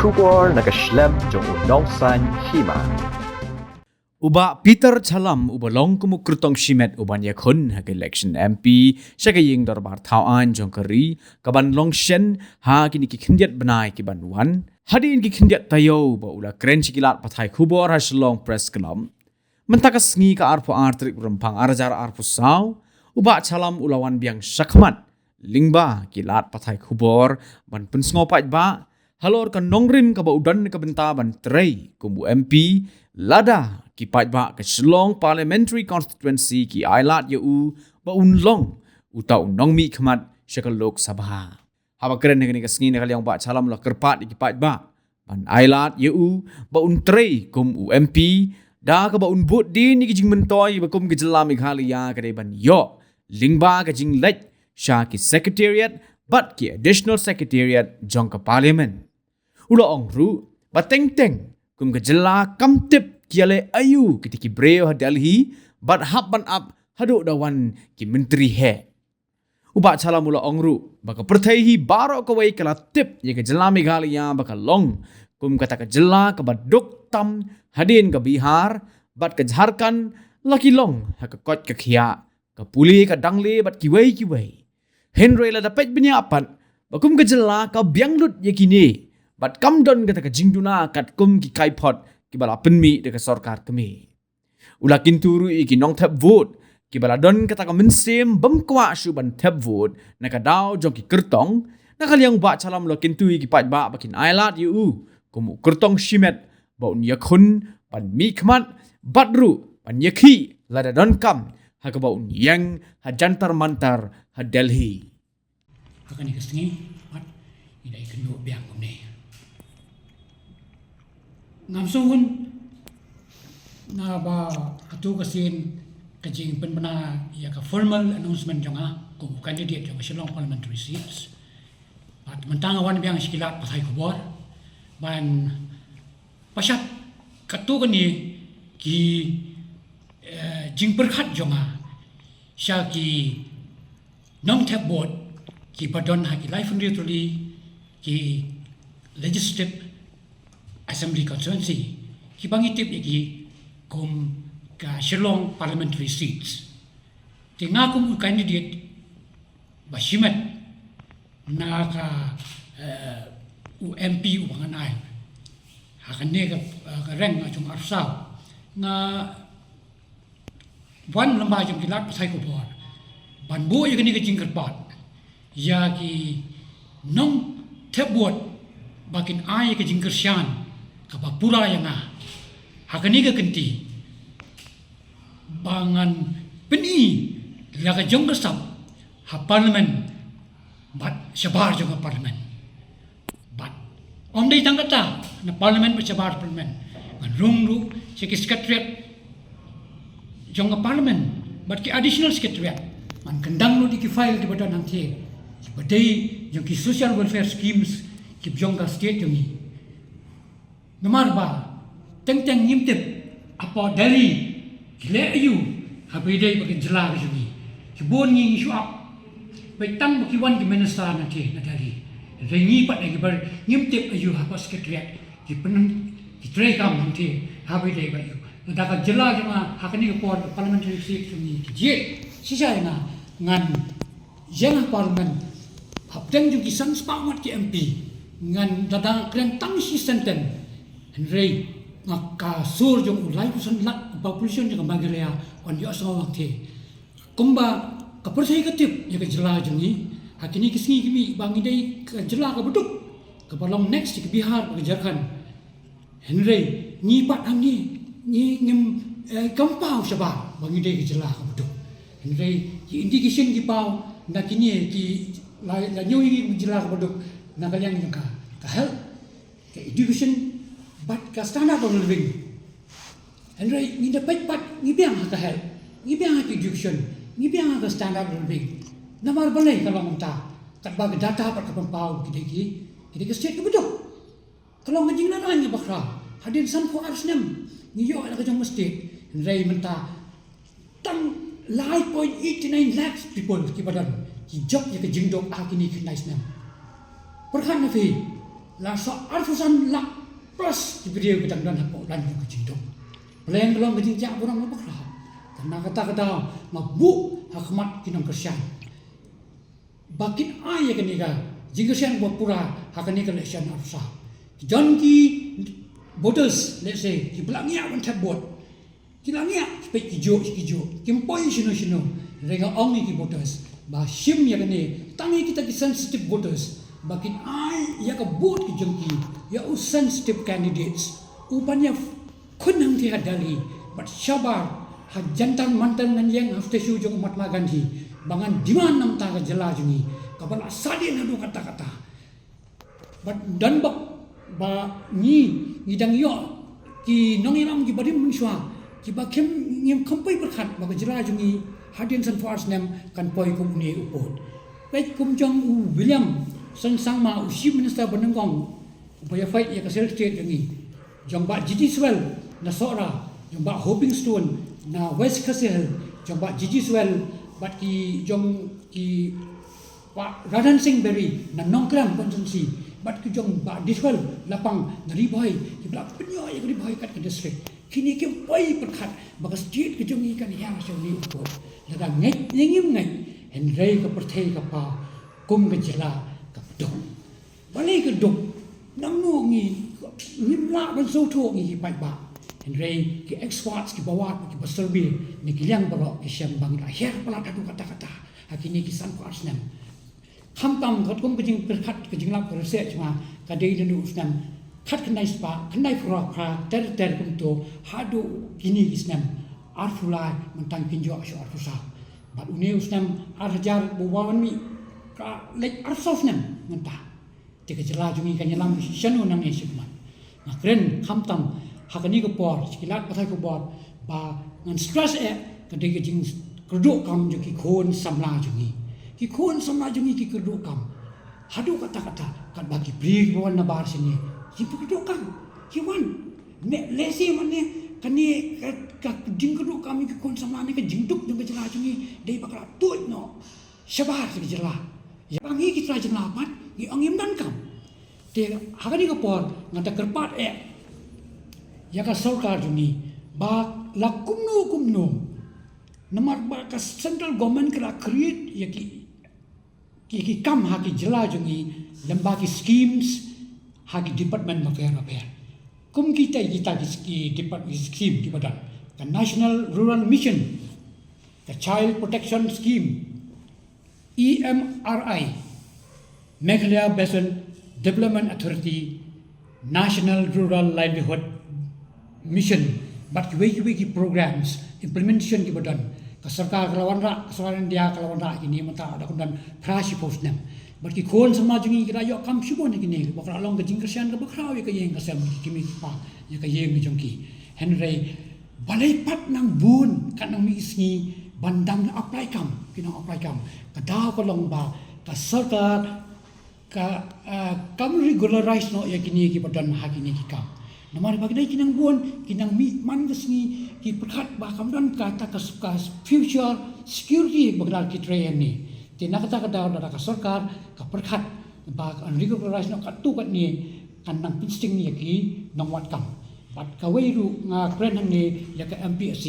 Shubor nakaslem jong unongsan hima. Uba Peter Chalam uba long kumukrutong shimet uban yakun hak election MP syakaying darbar tauan jong kari kaban long shen ha kini ki khindiat banai ki banwan hadin ki khindiat tayo ba ula kren chikilat pathai khubor ha shlong press kalam mentakas ngi ka arpo artrik rempang arjar arpo saw uba Chalam ulawan biang syakmat lingba kilat pathai khubor ban pensngopat ba halor kan nongrim ka ba udan ka benta ban trei kumbu MP lada ki pajba ke Shillong Parliamentary Constituency ki ailat yu ba unlong utau nongmi khmat syakal lok sabha haba keren ne ka sngi ne kalyang ba Chalam la kerpat ki pajba ban ailat yu ba untrei kum UMP da ka ba unbut din ki jing mentoi ba kum ki jelam ikhalia ka de ban yo lingba ka jing lek sha ki secretariat but ki additional secretariat jong ka parliament ulo ong ru ba teng teng kum ka jela kam tip kiale ayu kitiki breo ha Delhi but habban up hadu dawan ki menteri he uba Chalam mula ongru baka perthai hi baro ka wai kala tip ye ka jela Meghalaya baka long kum kata ka jela ka baduk tam hadin ka Bihar bat ka Jharkhand laki long ha ka kot ka khia ka puli ka dangle bat ki wai Henry la dapat binyapan bakum ka jela ka bianglut ye kini bat kamdon kata ka jingduna kat kum ki kaipot kibala penmi de sarkar kami ulakin turu iki nong tap vote kibala don kata ka mensem bamkwa suban tap vote naka daw jong ki kertong nakaliang ba Chalam lakin tu iki pat ba bakin ailat yu kumu kertong shimet ba un yakun pan mi khmat badru pan yakhi lada don kam ha ka ba un yang ha jantar mantar ha Delhi hakani kesngi mat ida ikenu biang komne ngamsungun na ba atu kasin kajing penbena ya ka formal announcement jonga ko candidate jonga Shillong parliamentary seats at mentang awan biang sikilat pathai kubor ban pasat katu kani ki jing perkhat jonga sya ki nom tap board ki badon ha ki life literally ki legislative Assembly constituency ki bangitip iki kum ka Shillong parliamentary seats tinga kum candidate basimet na ka UMP ubanganay hakane ka reng chung arsaw na wan lamba jong kilat pasai ko bor ban bo yakani ka jingker pat ya ki nong tebot bakin ay ka jingker syan kapapura yang hakani ka kenti bangan peni laga jong kasap ha parliament bat sabar jong parliament bat om dei tangkata na parliament bat sabar parliament man rungru seki secretariat jong parliament bat ki additional secretariat man kendang lu di ki file di badan nanti badai jong ki social welfare schemes ki jong ka state jong nomor ba teng ngimtip apa dari kile ayu habidai bagi jela jumi kibon ngi isu up betang baki wan ki minister nanti na dari rengi pat lagi ber ngimtip ayu apa sekretariat ki penang ki trekam nanti habidai ba yu dapat jela jema hakani ko parliamentary seat jumi je sisa na ngan jeng parliament habdeng ju ki sang spamat ki MP ngan dadang kren tang si senten Henry ngaka sur jong ulai kusan lat population jong Meghalaya on yo so wakte kumba ka persai ketip ya ka jela jongi hakini kisngi kimi bangi dai ka jela ka beduk ka balong next ke Bihar ke Jharkhand Henry ni pat angi ni ngem kampau saba bangi dai ke jela ka beduk Henry ki indication ki pau na kini ki la nyoi jela ka beduk na kalian ka health ka education but ka standard of living Henry ni dapat pat ni biang ka health ni biang ka education ni biang ka standard of living namar balai kalau menta kat bag data pat ka pampau kidiki state ka bedok kalau ngajing na nanya bakra hadin san ko arsnem ni yo ala ka jong mesti Henry menta tang 9.89 lakhs people ki badan ki job ya ka jingdok akini kinais nam perkhan na fi la so arfusan la plus di video kita dan hapo dan juga jindong plan belum berjinjak burang apa kah karena kata-kata mabu hakmat kinong Kristian bakin ay kanika jingkasian buat pura hakanika leksian arsa John ki voters let's say ki belangnya pun tabot ki langnya spek ki jo kimpoi sino rega ongi ki voters ba shim ya kene tangi kita ki sensitive voters bakin ai ya ka vote ki jengki ya sensitive candidates upanya kunang ti hadali but shabar ha jantan mantan nan yang after show jong Mahatma Gandhi bangan diman nam ta ka jela jungi kabala sadin hadu kata-kata but dan ba ni dang yo ki nong iram ki badim munswa ki ba kem ngem kampai berkhat ba jela jungi hadin san fars nem kan poi kum ni upod baik kum jong William sang ma chief minister benengong upaya fight ya ka state jungi jong ba Gigi Swell na sora jong ba Hoping Stone na West Kasihel jong ba Gigi Swell bat ki jong ki Pak Radhan Singh Berry na Nongkram constituency bat ki jong ba Diswell lapang dari boy ki bla penyo ya dari boy kat ke district kini ki boy perkhat ba state ki jong ikan ya so ni ko la da ngai ngim ngai Henry ka perthai ka pa kum ka jela ka dong bali ka dong nang no ngi ngim la ban so tho ngi bai ba Henry ki experts ki bawat ki baserbi ni ki liang baro ki syam bang la her pala tadu kata-kata hakini ki san ko asnam kham tam khat kum kajing perkhat kajing lap ko research ma ka dei den usnam khat kanai spa kanai pro kha ter kum to hadu kini isnam arfulai mentang kinjo asyo arfusa bat une usnam arhajar buwan mi ka lek arsofnam mentah te ka jela jungi kan yalam shanu nang esipman na kren kham tam hakani ko por sikilat pathai ko bor ba ngan stress ka dei kajing kerduk kam jo ki khon samla jungi ki khon samla jungi ki kerduk kam hadu kata-kata kat bagi bri bawan na bar sini ki kerduk kam ki wan ne lesi man ne kani ka jing kerduk kam ki khon samla ne ka jingduk jong ka jela jungi dei bakra tut no shabar ki jela ya bangi ki tra jela pat ki angim dan kam te hakani ko por ngata kerpat ya ka sarkar jungi ba lakumno namar ba ka central government kra create ya ki kam ha ki jela jungi lamba ki schemes ha ki department of affairs kum kita ki department scheme ki badan ka national rural mission ka child protection scheme EMRI Meghalaya Basin Development Authority National Rural Livelihood Mission but ki programs implementation ki badan ka sarkar kalawan ra kasaran dia kalawan ra kini mata ada kundan prasi posnem but ki kon sama jungi kira yo kam shubo ni kini bakra long ka jingkrasian ka bakra wi ka yeng ka sem kimi pa ya ka yeng jongki Henry balai pat nang bun kan nang mi isni bandang apply kam kinang apply kam ka da ko long ba ka sarkar ka kam regularize no ya kini ki badan ha kini ki kam namar bagdai kinang buon kinang mi man gasni ki perkhat ba kamdan kata ka future security bagdal ki train ni tina kata da ka sarkar ka perkhat ba unregularized no ka tu kat ni kan nang pisting ni ki nang wat kam bat ka weiru nga kren ni ya ka MPSC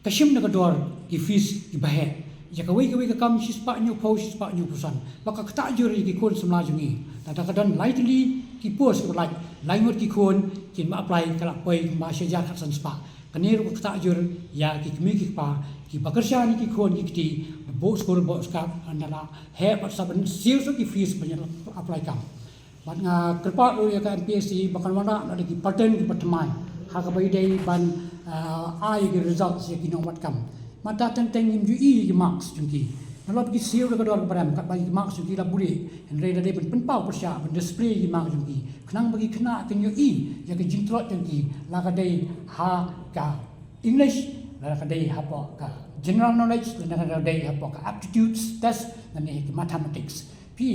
ka shim na ka dor ki fees ki bahe ya ka wei ka kam sispa nyu pusan baka kata juri ki kon samla jungi tata kadan lightly ki post ko like laingot ki kon kin ma apply kala poi ma seja khat san spa kanir ko kata jur ya ki mi ki pa ki bakarsha ni ki kon ki ti bo skor bo ska andala he pat saban siu so ki fees banyak apply kam bat nga kerpa ya ka MPSC bakan wana ada ki pattern ki patmai ha ka bai dai ban ai ki results ya ki no wat kam mata tenteng im ju i ki marks jungki nalap ki siu ka dor param kat bagi marks jungki la buri en reda de pen pau persya pen display ki marks jungki kenang bagi kena ken yo i ya ke jingtrot jungki la ka dei ha ka English la ka dei ha po ka general knowledge la ka dei ha po ka aptitudes test dan ni mathematics pi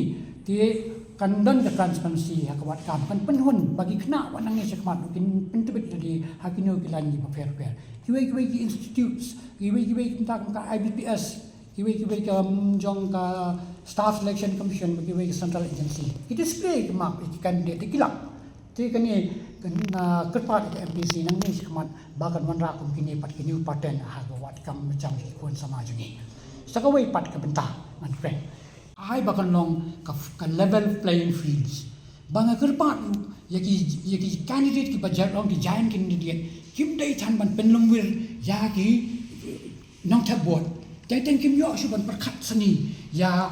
ti kan don ka transparency ha ka wat kam kan penhun bagi kena wanang ni sekmat kin pentebet jadi hakino ki lani pa fair kiwei institutes kiwei kita ka IBPS kiwei ka jong ka Staff Selection Commission bagi central agency. Kita display ke mak candidate kilap. Ti kani kerpat ke MPC nang ni sekemat bagan wan rakum kini pat kini paten ha wat kam macam kon sama jungi. Sakawai pat ke bentah man friend. Ai bakan long ka level playing fields. Banga kerpat yaki candidate ki bajar long di giant candidate kim dai than ban penlongwir yaki nong tabot. Dai ten kim yo su ban perkat seni ya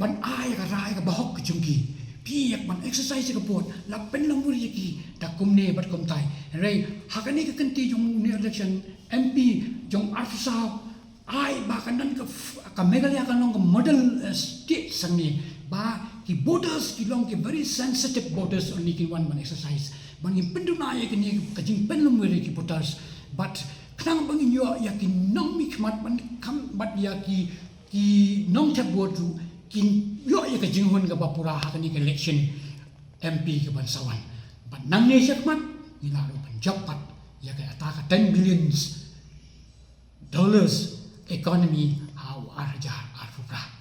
ban ai ka rai ka bahok ke jungki. Yak man exercise ke pot la pen lang buri ki da kumne bat kum tai rei hakani ka kanti jong ni election MP jong arsa ai ba kanan ka megalia kan long model state sangi ba ki borders ki long ki very sensitive borders only ki one man exercise bangin penduna ya kini ka jing pen lang buri ki poters but kanang bangin yo ya ki nong mikmat man kam bat ya ki nong tabot kin yo ya ka jinghun ka bapura ha kani ka election MP ka bansawan but nang ne sakmat ila ro panjapat ya ka ata ka 10 billions dollars economy how arja arfura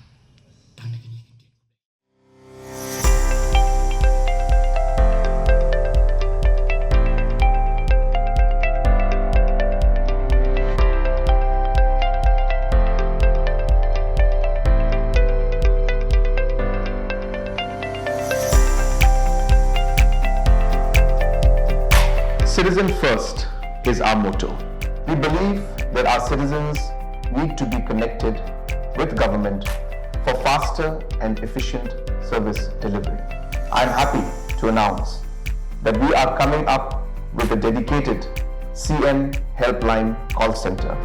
tang ne kini Citizen first is our motto. We believe that our citizens need to be connected with government for faster and efficient service delivery. I'm happy to announce that we are coming up with a dedicated CM helpline call center